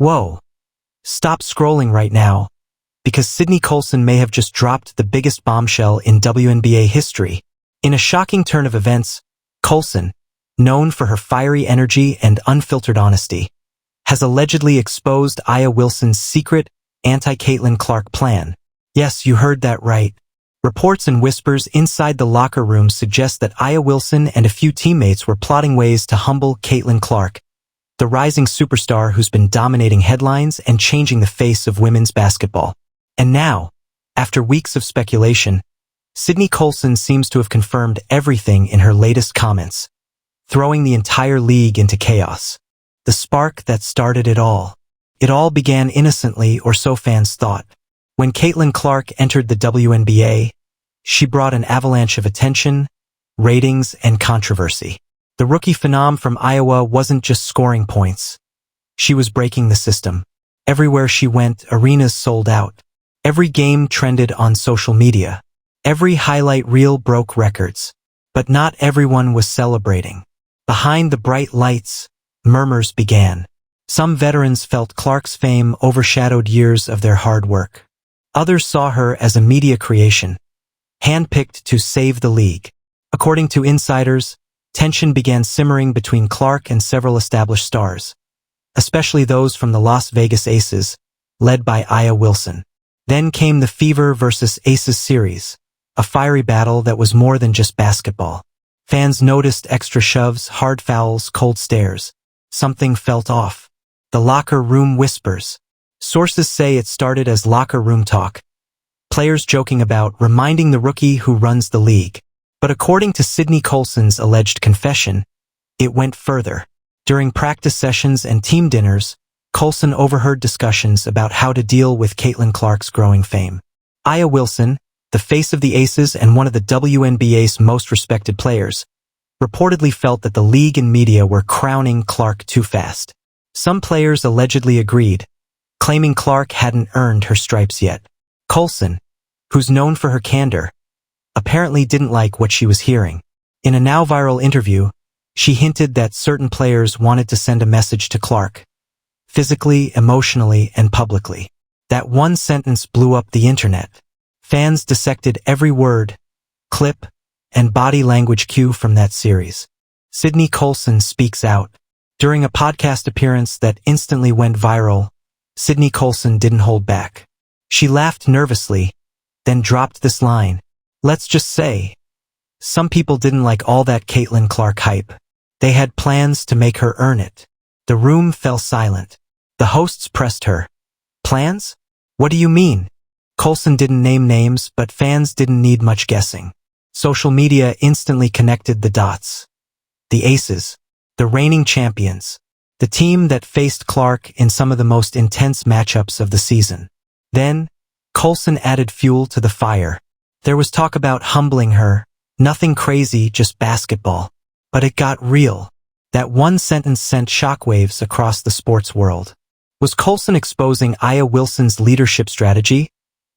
Whoa. Stop scrolling right now, because Sydney Colson may have just dropped the biggest bombshell in WNBA history. In a shocking turn of events, Colson, known for her fiery energy and unfiltered honesty, has allegedly exposed Aya Wilson's secret anti-Caitlin Clark plan. Yes, you heard that right. Reports and whispers inside the locker room suggest that Aya Wilson and a few teammates were plotting ways to humble Caitlin Clark, the rising superstar who's been dominating headlines and changing the face of women's basketball. And now, after weeks of speculation, Sydney Colson seems to have confirmed everything in her latest comments, throwing the entire league into chaos. The spark that started it all. It all began innocently, or so fans thought. When Caitlin Clark entered the WNBA, she brought an avalanche of attention, ratings, and controversy. The rookie phenom from Iowa wasn't just scoring points. She was breaking the system. Everywhere she went, arenas sold out. Every game trended on social media. Every highlight reel broke records. But not everyone was celebrating. Behind the bright lights, murmurs began. Some veterans felt Clark's fame overshadowed years of their hard work. Others saw her as a media creation, handpicked to save the league. According to insiders, tension began simmering between Clark and several established stars, especially those from the Las Vegas Aces, led by Aya Wilson. Then came the Fever vs. Aces series, a fiery battle that was more than just basketball. Fans noticed extra shoves, hard fouls, cold stares. Something felt off. The locker room whispers. Sources say it started as locker room talk, players joking about reminding the rookie who runs the league. But according to Sydney Colson's alleged confession, it went further. During practice sessions and team dinners, Colson overheard discussions about how to deal with Caitlin Clark's growing fame. Aya Wilson, the face of the Aces and one of the WNBA's most respected players, reportedly felt that the league and media were crowning Clark too fast. Some players allegedly agreed, claiming Clark hadn't earned her stripes yet. Colson, who's known for her candor, apparently didn't like what she was hearing. In a now viral interview, she hinted that certain players wanted to send a message to Clark, physically, emotionally, and publicly. That one sentence blew up the internet. Fans dissected every word, clip, and body language cue from that series. Sydney Colson speaks out. During a podcast appearance that instantly went viral, Sydney Colson didn't hold back. She laughed nervously, then dropped this line. Let's just say, some people didn't like all that Caitlin Clark hype. They had plans to make her earn it. The room fell silent. The hosts pressed her. Plans? What do you mean? Colson didn't name names, but fans didn't need much guessing. Social media instantly connected the dots. The Aces, the reigning champions, the team that faced Clark in some of the most intense matchups of the season. Then, Colson added fuel to the fire. There was talk about humbling her, nothing crazy, just basketball. But it got real. That one sentence sent shockwaves across the sports world. Was Colson exposing Aya Wilson's leadership strategy?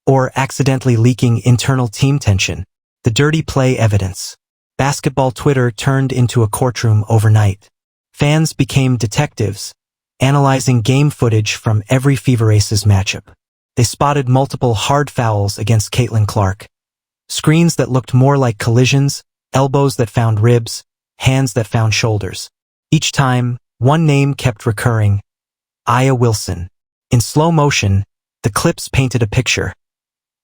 Or accidentally leaking internal team tension? The dirty play evidence. Basketball Twitter turned into a courtroom overnight. Fans became detectives, analyzing game footage from every Fever Aces matchup. They spotted multiple hard fouls against Caitlin Clark. Screens that looked more like collisions, elbows that found ribs, hands that found shoulders. Each time, one name kept recurring. Aya Wilson. In slow motion, the clips painted a picture.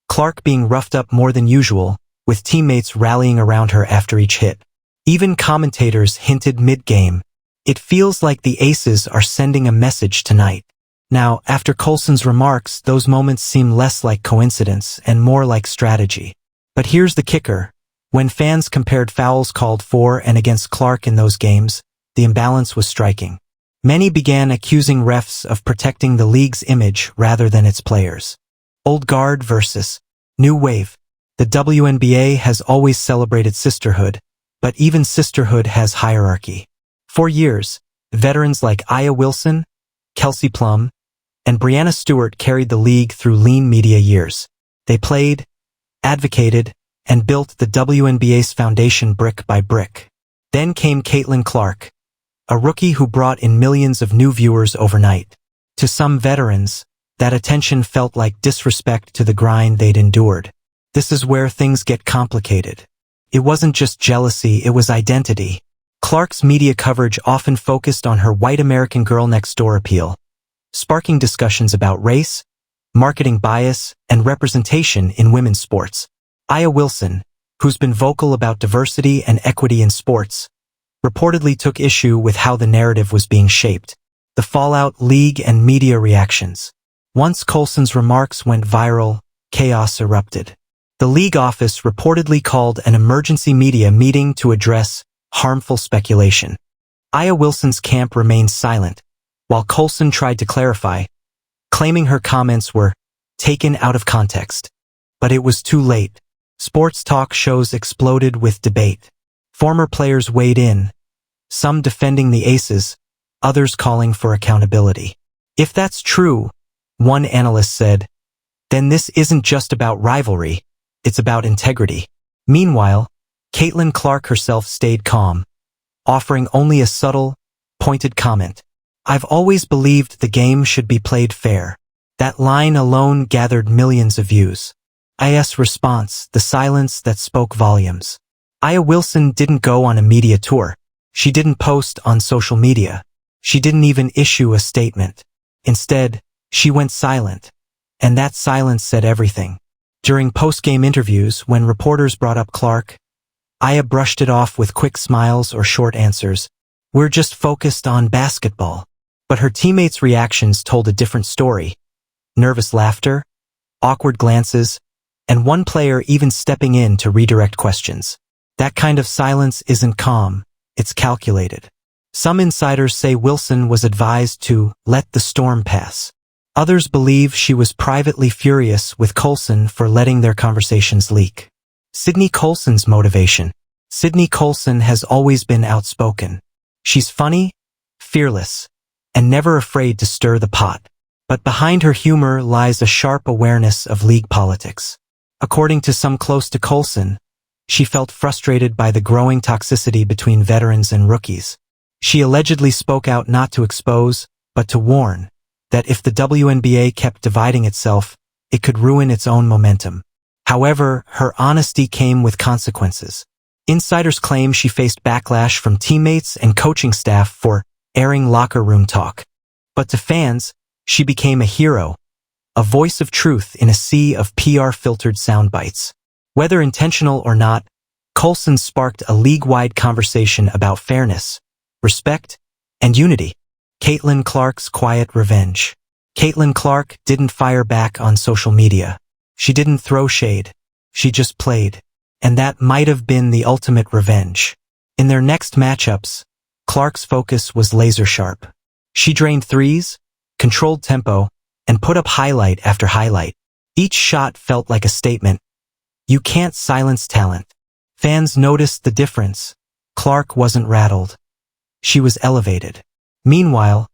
Clark being roughed up more than usual, with teammates rallying around her after each hit. Even commentators hinted mid-game. It feels like the Aces are sending a message tonight. Now, after Colson's remarks, those moments seem less like coincidence and more like strategy. But here's the kicker. When fans compared fouls called for and against Clark in those games, the imbalance was striking. Many began accusing refs of protecting the league's image rather than its players. Old guard versus new wave. The WNBA has always celebrated sisterhood, but even sisterhood has hierarchy. For years, veterans like Aya Wilson, Kelsey Plum, and Breanna Stewart carried the league through lean media years. They played, advocated, and built the WNBA's foundation brick by brick. Then came Caitlin Clark, a rookie who brought in millions of new viewers overnight. To some veterans, that attention felt like disrespect to the grind they'd endured. This is where things get complicated. It wasn't just jealousy, it was identity. Clark's media coverage often focused on her white American girl next door appeal, sparking discussions about race, marketing bias, and representation in women's sports. Aya Wilson, who's been vocal about diversity and equity in sports, reportedly took issue with how the narrative was being shaped. The fallout, league and media reactions. Once Colson's remarks went viral, chaos erupted. The league office reportedly called an emergency media meeting to address harmful speculation. Aya Wilson's camp remained silent, while Colson tried to clarify, claiming her comments were taken out of context. But it was too late. Sports talk shows exploded with debate. Former players weighed in, some defending the Aces, others calling for accountability. If that's true, one analyst said, then this isn't just about rivalry, it's about integrity. Meanwhile, Caitlin Clark herself stayed calm, offering only a subtle, pointed comment. I've always believed the game should be played fair. That line alone gathered millions of views. Aya's response, the silence that spoke volumes. Aya Wilson didn't go on a media tour. She didn't post on social media. She didn't even issue a statement. Instead, she went silent. And that silence said everything. During post-game interviews, when reporters brought up Clark, Aya brushed it off with quick smiles or short answers. We're just focused on basketball. But her teammates' reactions told a different story. Nervous laughter, awkward glances, and one player even stepping in to redirect questions. That kind of silence isn't calm, it's calculated. Some insiders say Wilson was advised to let the storm pass. Others believe she was privately furious with Colson for letting their conversations leak. Sydney Colson's motivation. Sydney Colson has always been outspoken. She's funny, fearless, and never afraid to stir the pot. But behind her humor lies a sharp awareness of league politics. According to some close to Colson, she felt frustrated by the growing toxicity between veterans and rookies. She allegedly spoke out not to expose, but to warn, that if the WNBA kept dividing itself, it could ruin its own momentum. However, her honesty came with consequences. Insiders claim she faced backlash from teammates and coaching staff for airing locker room talk. But to fans, she became a hero, a voice of truth in a sea of PR-filtered sound bites. Whether intentional or not, Colson sparked a league-wide conversation about fairness, respect, and unity. Caitlin Clark's quiet revenge. Caitlin Clark didn't fire back on social media. She didn't throw shade. She just played. And that might have been the ultimate revenge. In their next matchups, Clark's focus was laser-sharp. She drained threes, controlled tempo, and put up highlight after highlight. Each shot felt like a statement. You can't silence talent. Fans noticed the difference. Clark wasn't rattled. She was elevated. Meanwhile,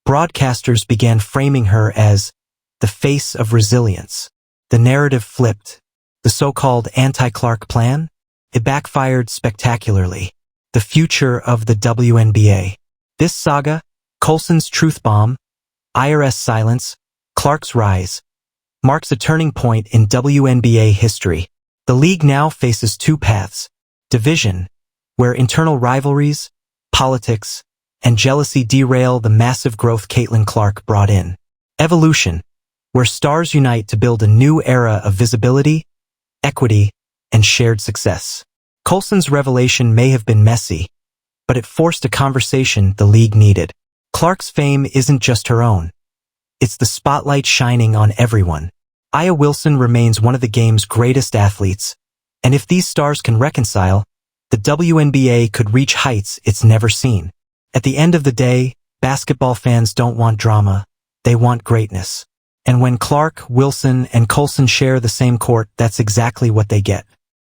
broadcasters began framing her as the face of resilience. The narrative flipped. The so-called anti-Clark plan? It backfired spectacularly. The future of the WNBA. This saga, Colson's truth bomb, IRS silence, Clark's rise, marks a turning point in WNBA history. The league now faces two paths. Division, where internal rivalries, politics, and jealousy derail the massive growth Caitlin Clark brought in. Evolution, where stars unite to build a new era of visibility, equity, and shared success. Colson's revelation may have been messy, but it forced a conversation the league needed. Clark's fame isn't just her own. It's the spotlight shining on everyone. Aya Wilson remains one of the game's greatest athletes, and if these stars can reconcile, the WNBA could reach heights it's never seen. At the end of the day, basketball fans don't want drama, they want greatness. And when Clark, Wilson, and Colson share the same court, that's exactly what they get.